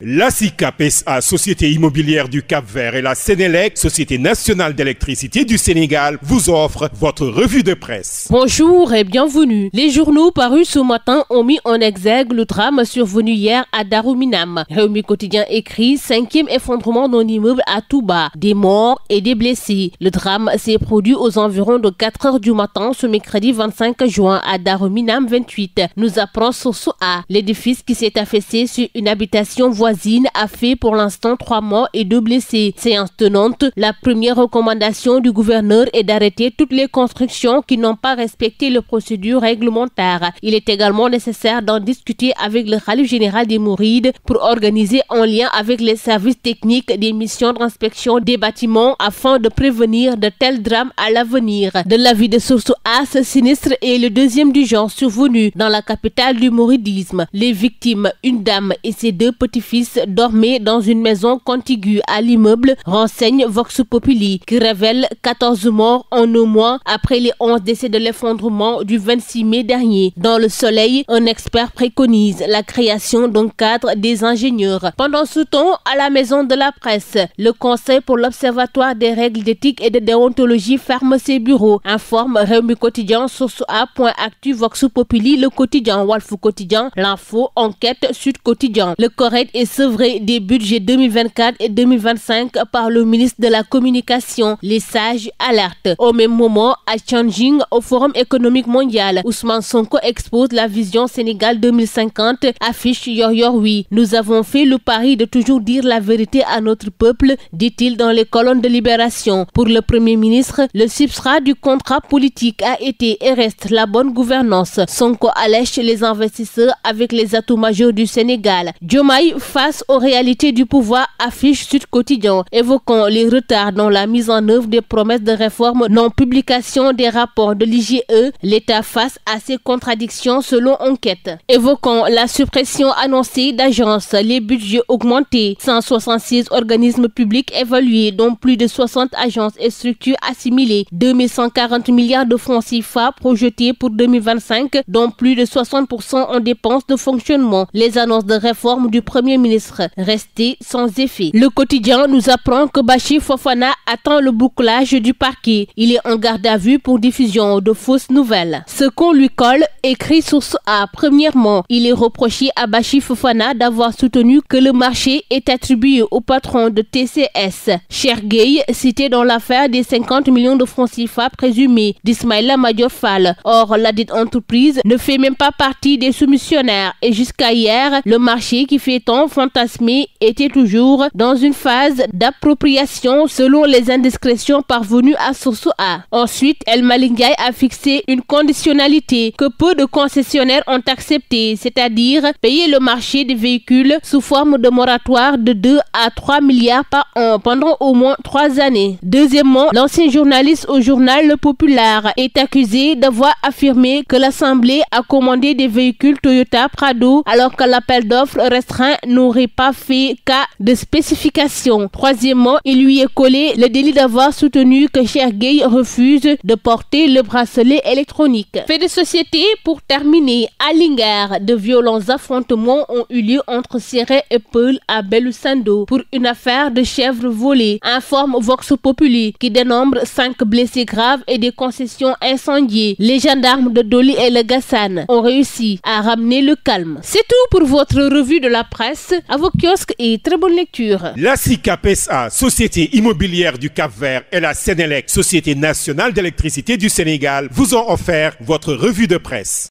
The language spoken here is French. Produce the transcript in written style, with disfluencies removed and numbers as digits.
La SICAP SA, Société immobilière du Cap-Vert, et la Sénélec, Société nationale d'électricité du Sénégal, vous offrent votre revue de presse. Bonjour et bienvenue. Les journaux parus ce matin ont mis en exergue le drame survenu hier à Darou Minam. Réumi Quotidien écrit 5e effondrement d'un immeuble à Touba, des morts et des blessés. Le drame s'est produit aux environs de 4 heures du matin ce mercredi 25 juin à Darou Minam 28. Nous apprend Source A. L'édifice qui s'est affaissé sur une habitation voisine a fait pour l'instant 3 morts et 2 blessés. Séance tenante, la première recommandation du gouverneur est d'arrêter toutes les constructions qui n'ont pas respecté les procédures réglementaires. Il est également nécessaire d'en discuter avec le khalife général des Mourides pour organiser en lien avec les services techniques des missions d'inspection des bâtiments afin de prévenir de tels drames à l'avenir. De l'avis de Source A, ce sinistre est le deuxième du genre survenu dans la capitale du mouridisme. Les victimes, une dame et ses 2 petits-fils, dormaient dans une maison contiguë à l'immeuble, renseigne Vox Populi, qui révèle 14 morts en 1 mois après les 11 décès de l'effondrement du 26 mai dernier. Dans Le Soleil, un expert préconise la création d'un cadre des ingénieurs. Pendant ce temps, à la Maison de la Presse, le Conseil pour l'Observatoire des règles d'éthique et de déontologie ferme ses bureaux, informe Réumi Quotidien, Source A, Actu, Vox Populi, Le Quotidien, Walf Quotidien, L'Info, Enquête, Sud Quotidien. Le Corrède est sevré des budgets 2024 et 2025 par le ministre de la Communication. Les sages alertent. Au même moment, à Tianjin, au Forum économique mondial, Ousmane Sonko expose la vision Sénégal 2050, affiche Yor oui. Nous avons fait le pari de toujours dire la vérité à notre peuple, dit-il dans les colonnes de Libération. Pour le Premier ministre, le substrat du contrat politique a été et reste la bonne gouvernance. Sonko allège les investisseurs avec les atouts majeurs du Sénégal. Diomaye face aux réalités du pouvoir, affiche Sud Quotidien, évoquant les retards dans la mise en œuvre des promesses de réforme, non-publication des rapports de l'IGE, l'État face à ces contradictions selon Enquête. Évoquant la suppression annoncée d'agences, les budgets augmentés, 166 organismes publics évalués, dont plus de 60 agences et structures assimilées, 2140 milliards de francs CFA projetés pour 2025, dont plus de 60% en dépenses de fonctionnement. Les annonces de réforme du Premier ministre restées sans effet. Le Quotidien nous apprend que Bachir Fofana attend le bouclage du parquet. Il est en garde à vue pour diffusion de fausses nouvelles. Ce qu'on lui colle, écrit Source A. Premièrement, il est reproché à Bachir Fofana d'avoir soutenu que le marché est attribué au patron de TCS, Cheikh Gueye, cité dans l'affaire des 50 millions de francs CFA présumés d'Ismaïla Madior Fall. Or, la dite entreprise ne fait même pas partie des soumissionnaires et jusqu'à hier, le marché qui fait tant fantasmé était toujours dans une phase d'appropriation selon les indiscrétions parvenues à Source A. Ensuite, El Malick Ndiaye a fixé une conditionnalité que peu de concessionnaires ont acceptée, c'est-à-dire payer le marché des véhicules sous forme de moratoire de 2 à 3 milliards par an pendant au moins 3 années. Deuxièmement, l'ancien journaliste au journal Le Populaire est accusé d'avoir affirmé que l'Assemblée a commandé des véhicules Toyota Prado alors que l'appel d'offres restreint n'aurait pas fait cas de spécification. Troisièmement, il lui est collé le délit d'avoir soutenu que Cheikh Gueye refuse de porter le bracelet électronique. Fait de société pour terminer. À Linguère, de violents affrontements ont eu lieu entre Séré et Peul à Belusando pour une affaire de chèvres volées, informe Vox Populi, qui dénombre 5 blessés graves et des concessions incendiées. Les gendarmes de Doli et le Gassane ont réussi à ramener le calme. C'est tout pour votre revue de la presse. À vos kiosques et très bonne lecture. La SICAP SA, Société immobilière du Cap-Vert, et la Sénélec, Société nationale d'électricité du Sénégal, vous ont offert votre revue de presse.